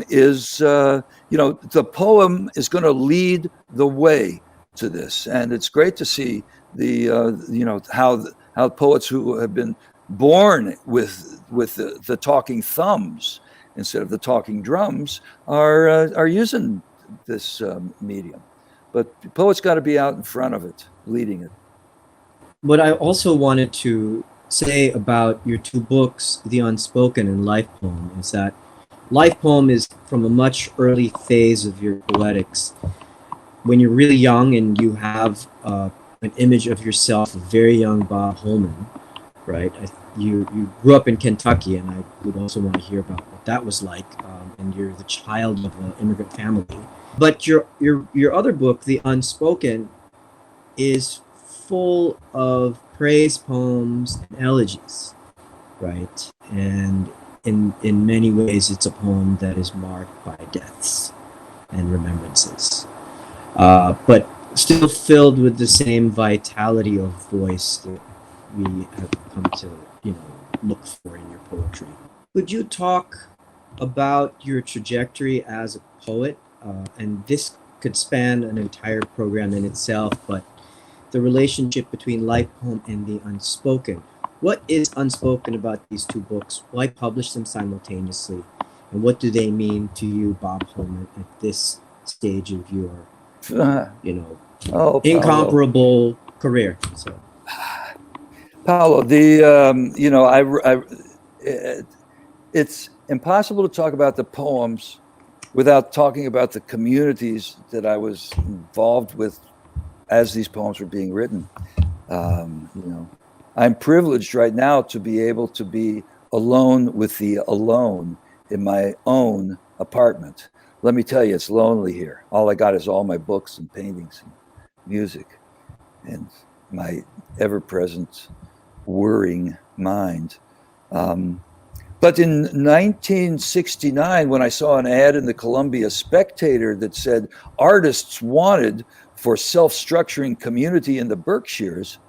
is, you know, the poem is going to lead the way to this. And it's great to see the, you know, how poets who have been born with the talking thumbs instead of the talking drums are using this medium. But poets got to be out in front of it, leading it. What I also wanted to say about your two books, The Unspoken and Life Poem, is that Life Poem is from a much early phase of your poetics. When you're really young and you have an image of yourself, a very young Bob Holman, right? You grew up in Kentucky, and I would also want to hear about what that was like. And you're the child of an immigrant family. But your other book, The Unspoken, is full of praise poems and elegies, right? And in many ways, it's a poem that is marked by deaths and remembrances, but still filled with the same vitality of voice that we have come to, you know, look for in your poetry. Could you talk about your trajectory as a poet? And this could span an entire program in itself, but the relationship between Life Poem and The Unspoken. What is unspoken about these two books? Why publish them simultaneously? And what do they mean to you, Bob Holman, at this stage of your, you know, incomparable career? So, Paolo, the you know, it's impossible to talk about the poems without talking about the communities that I was involved with as these poems were being written. You know, I'm privileged right now to be able to be alone with the alone in my own apartment. Let me tell you, it's lonely here. All I got is all my books and paintings and music and my ever-present worrying mind. But in 1969, when I saw an ad in the Columbia Spectator that said artists wanted for self-structuring community in the Berkshires,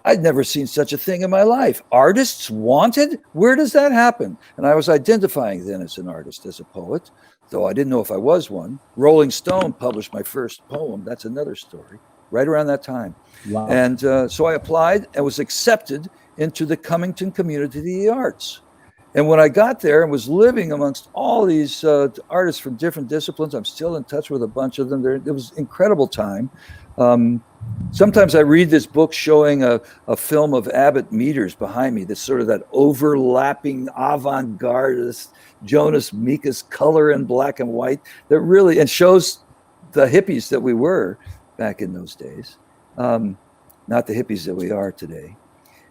I'd never seen such a thing in my life. Artists wanted? Where does that happen? And I was identifying then as an artist, as a poet, though I didn't know if I was one. Rolling Stone published my first poem. That's another story, right around that time. Wow. And so I applied and was accepted into the Cummington Community of the Arts. And when I got there and was living amongst all these artists from different disciplines, I'm still in touch with a bunch of them. It was an incredible time. Sometimes I read this book showing a film of Abbott Meters behind me, that's sort of that overlapping avant-garde, Jonas Mekas color in black and white that really, and shows the hippies that we were back in those days, not the hippies that we are today.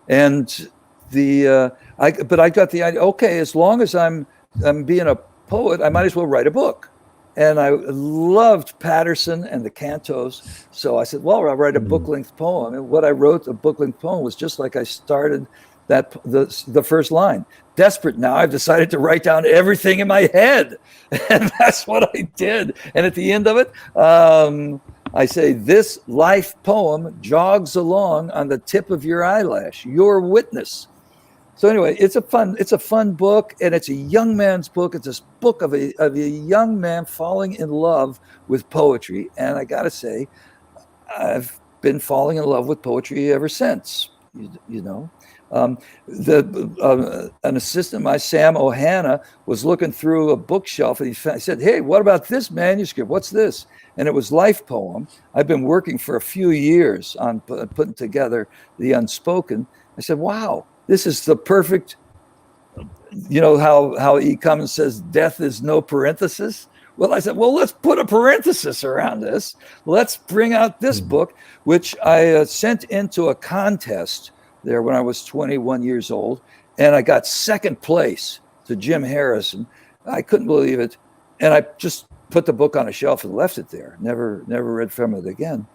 And but I got the idea, okay, as long as I'm being a poet, I might as well write a book. And I loved Patterson and the cantos. So I said, well, I'll write a book-length poem. And what I wrote, a book-length poem, was just like I started the first line. Desperate now, I've decided to write down everything in my head. And that's what I did. And at the end of it, I say, this life poem jogs along on the tip of your eyelash, your witness. So anyway, it's a fun book, and it's a young man's book. It's a book of a young man falling in love with poetry. And I got to say, I've been falling in love with poetry ever since, you know. An assistant of mine, Sam Ohana, was looking through a bookshelf, and he said, hey, what about this manuscript? What's this? And it was Life Poem. I've been working for a few years on putting together The Unspoken. I said, wow, this is the perfect, you know, how he comes and says, death is no parenthesis. Well, I said, well, let's put a parenthesis around this. Let's bring out this book, which I sent into a contest there when I was 21 years old. And I got second place to Jim Harrison. I couldn't believe it. And I just put the book on a shelf and left it there. Never read from it again.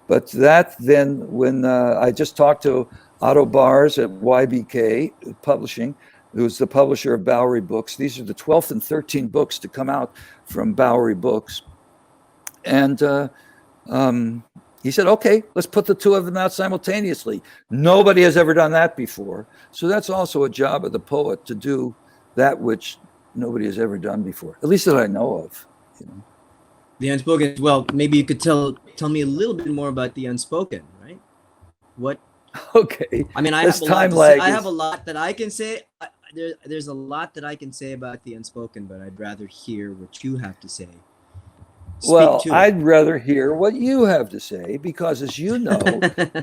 But that then, when I just talked to Otto Bars at YBK Publishing, who's the publisher of Bowery Books. These are the 12th and 13th books to come out from Bowery Books. And he said, okay, let's put the two of them out simultaneously. Nobody has ever done that before. So that's also a job of the poet, to do that which nobody has ever done before, at least that I know of. You know? The unspoken. Well, maybe you could tell me a little bit more about the unspoken, right? What? Okay. I mean, I have a lot that I can say. There's a lot that I can say about the unspoken, but I'd rather hear what you have to say. Well, I'd rather hear what you have to say, because, as you know,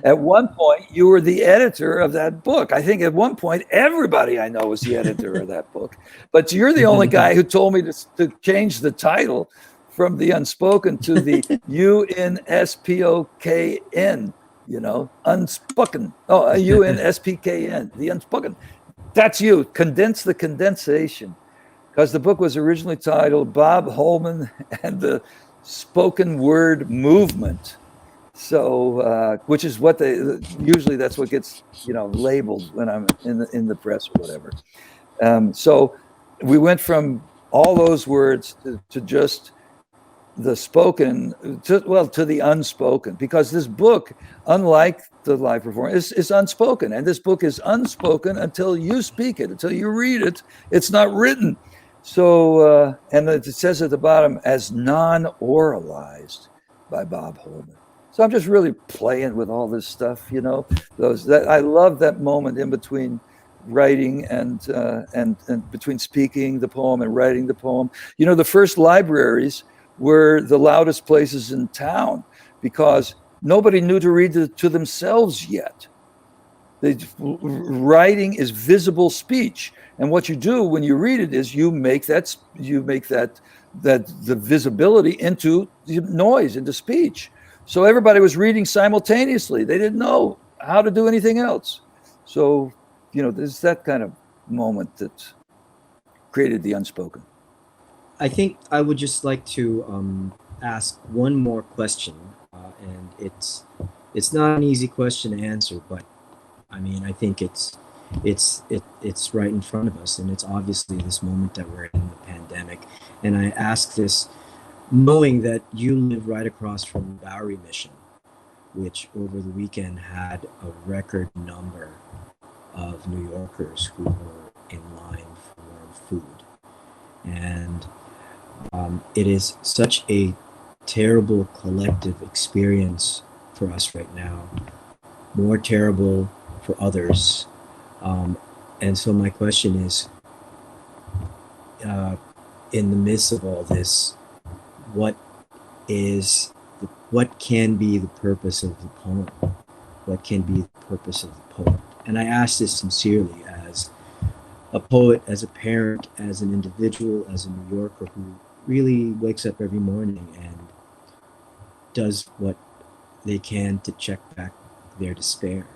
at one point you were the editor of that book. I think at one point everybody I know was the editor of that book. But you're the only guy who told me to change the title from the unspoken to the UNSPOKN, you know, unspoken. Oh, UNSPKN, the unspoken. That's you. Condense the condensation. Because the book was originally titled Bob Holman and the Spoken Word Movement. So, which is what usually that's what gets, you know, labeled when I'm in the press or whatever. So we went from all those words to just the spoken, to the unspoken, because this book, unlike the live performance, is unspoken. And this book is unspoken until you speak it, until you read it. It's not written. So, and it says at the bottom, as non-oralized by Bob Holman. So I'm just really playing with all this stuff, you know. I love that moment in between writing and between speaking the poem and writing the poem. You know, the first libraries were the loudest places in town because nobody knew to read to themselves yet. Writing is visible speech, and what you do when you read it is you make that the visibility into noise, into speech. So everybody was reading simultaneously. They didn't know how to do anything else. So, you know, there's that kind of moment that created the unspoken. I think I would just like to ask one more question, and it's not an easy question to answer, but I mean, I think it's right in front of us, and it's obviously this moment that we're in, the pandemic. And I ask this knowing that you live right across from Bowery Mission, which over the weekend had a record number of New Yorkers who were in line for food. And it is such a terrible collective experience for us right now, more terrible for others. And so my question is, in the midst of all this, what can be the purpose of the poem? What can be the purpose of the poet? And I ask this sincerely as a poet, as a parent, as an individual, as a New Yorker who really wakes up every morning and does what they can to check back their despair.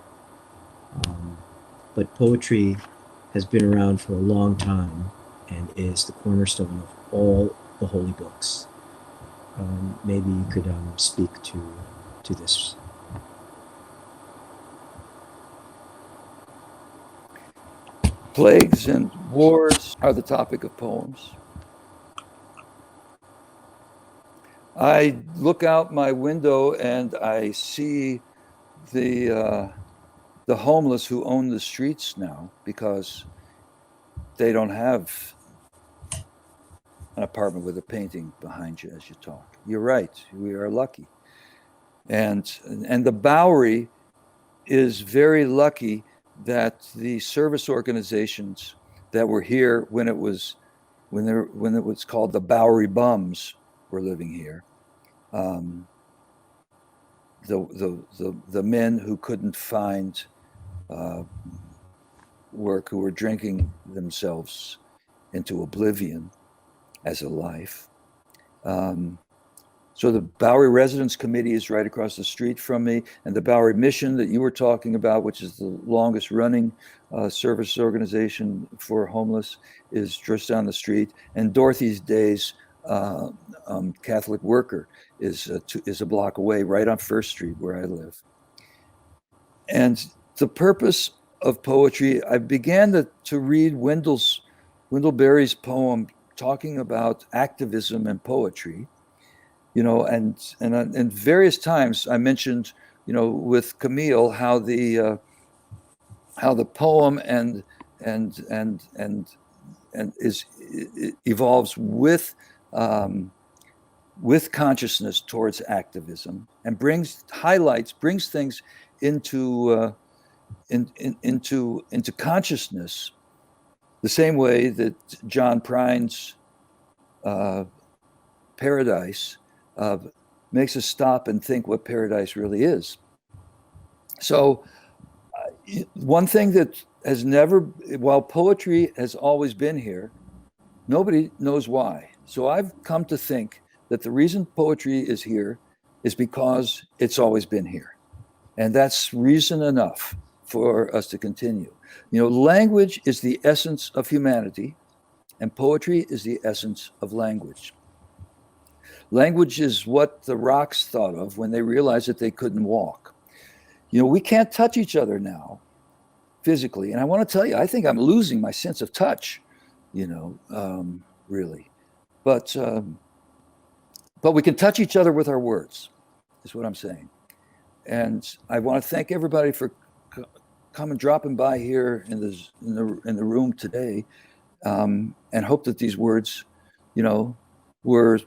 But poetry has been around for a long time and is the cornerstone of all the holy books. Maybe you could speak to this. Plagues and wars are the topic of poems. I look out my window and I see the homeless who own the streets now because they don't have an apartment with a painting behind you as you talk. You're right. We are lucky. And the Bowery is very lucky that the service organizations that were here when it was called the Bowery Bums were living here. The men who couldn't find work, who were drinking themselves into oblivion as a life, So the Bowery Residence Committee is right across the street from me, and the Bowery Mission that you were talking about, which is the longest running service organization for homeless, is just down the street. And Dorothy's Days Catholic Worker is a block away, right on First Street where I live. And the purpose of poetry, I began to read Wendell Berry's poem talking about activism and poetry. And various times I mentioned, with Camille, how the poem and evolves with consciousness towards activism, and brings things into consciousness, the same way that John Prine's Paradise makes us stop and think what paradise really is. So one thing that has never, while poetry has always been here, nobody knows why. So I've come to think that the reason poetry is here is because it's always been here. And that's reason enough for us to continue. Language is the essence of humanity, and poetry is the essence of language. Language is what the rocks thought of when they realized that they couldn't walk. We can't touch each other now physically. And I want to tell you, I think I'm losing my sense of touch, really. But we can touch each other with our words, is what I'm saying. And I want to thank everybody for dropping by here in the room today, and hope that these words, were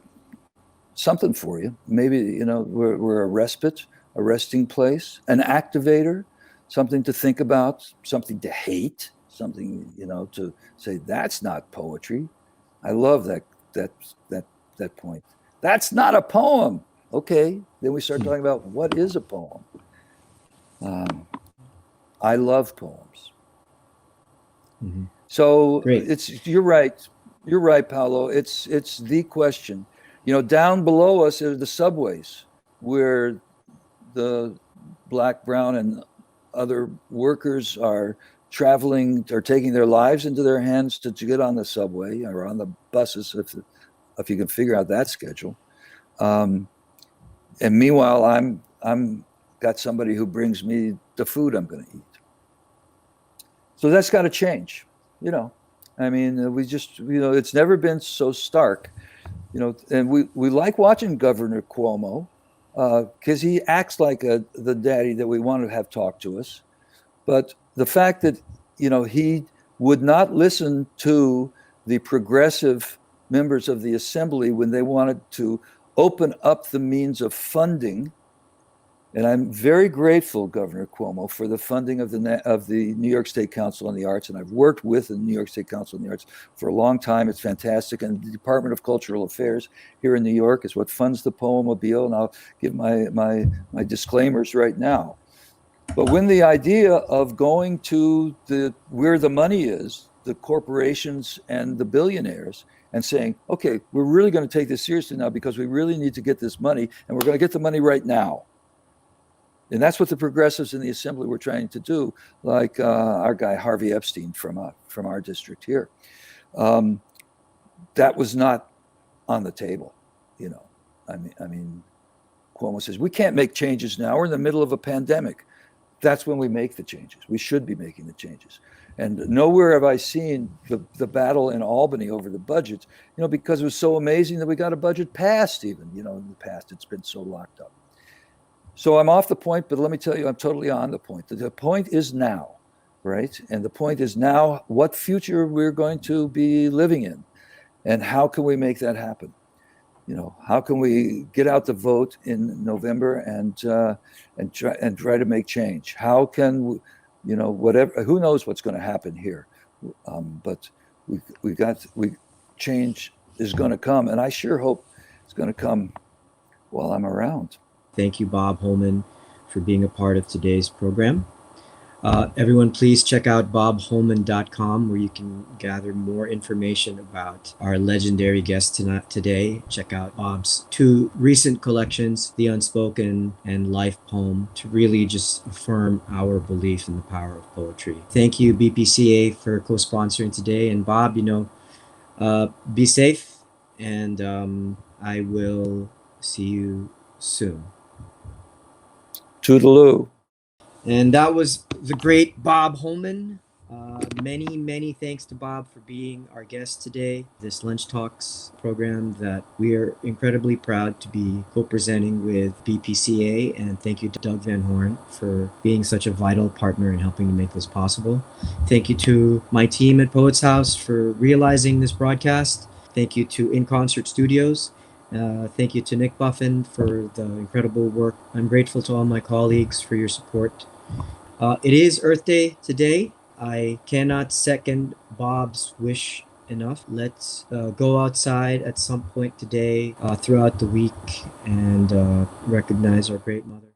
something for you. Maybe, we're a respite, a resting place, an activator, something to think about, something to hate, something, to say, that's not poetry. I love that point. That's not a poem. Okay, then we start talking about what is a poem. I love poems. Mm-hmm. So great. You're right, Paolo. It's the question. Down below us are the subways where the Black, brown, and other workers are traveling, or taking their lives into their hands to get on the subway or on the buses, if you can figure out that schedule. And meanwhile, I'm got somebody who brings me the food I'm going to eat. So that's got to change. We just, it's never been so stark. And we like watching Governor Cuomo because he acts like the daddy that we want to have talk to us. But the fact that, he would not listen to the progressive members of the assembly when they wanted to open up the means of funding. And I'm very grateful, Governor Cuomo, for the funding of the New York State Council on the Arts. And I've worked with the New York State Council on the Arts for a long time. It's fantastic. And the Department of Cultural Affairs here in New York is what funds the Poemobile. And I'll give my disclaimers right now. But when the idea of going to where the money is, the corporations and the billionaires, and saying, okay, we're really going to take this seriously now because we really need to get this money, and we're going to get the money right now. And that's what the progressives in the assembly were trying to do, like our guy Harvey Epstein from our district here. That was not on the table, I mean, Cuomo says, we can't make changes now. We're in the middle of a pandemic. That's when we make the changes. We should be making the changes. And nowhere have I seen the battle in Albany over the budget, because it was so amazing that we got a budget passed even, in the past. It's been so locked up. So I'm off the point, but let me tell you, I'm totally on the point. The point is now, right? And the point is now what future we're going to be living in, and how can we make that happen? How can we get out the vote in November and try to make change? How can we, whatever? Who knows what's going to happen here? But change is going to come, and I sure hope it's going to come while I'm around. Thank you, Bob Holman, for being a part of today's program. Everyone, please check out bobholman.com, where you can gather more information about our legendary guest today. Check out Bob's 2 recent collections, The Unspoken and Life Poem, to really just affirm our belief in the power of poetry. Thank you, BPCA, for co-sponsoring today. And Bob, be safe, and I will see you soon. Toodaloo. And that was the great Bob Holman. Many thanks to Bob for being our guest today. This Lunch Talks program that we are incredibly proud to be co-presenting with BPCA. And thank you to Doug Van Horn for being such a vital partner in helping to make this possible. Thank you to my team at Poets House for realizing this broadcast. Thank you to In Concert Studios. Thank you to Nick Buffin for the incredible work. I'm grateful to all my colleagues for your support. It is Earth Day today. I cannot second Bob's wish enough. Let's go outside at some point today, throughout the week, and recognize our great mother.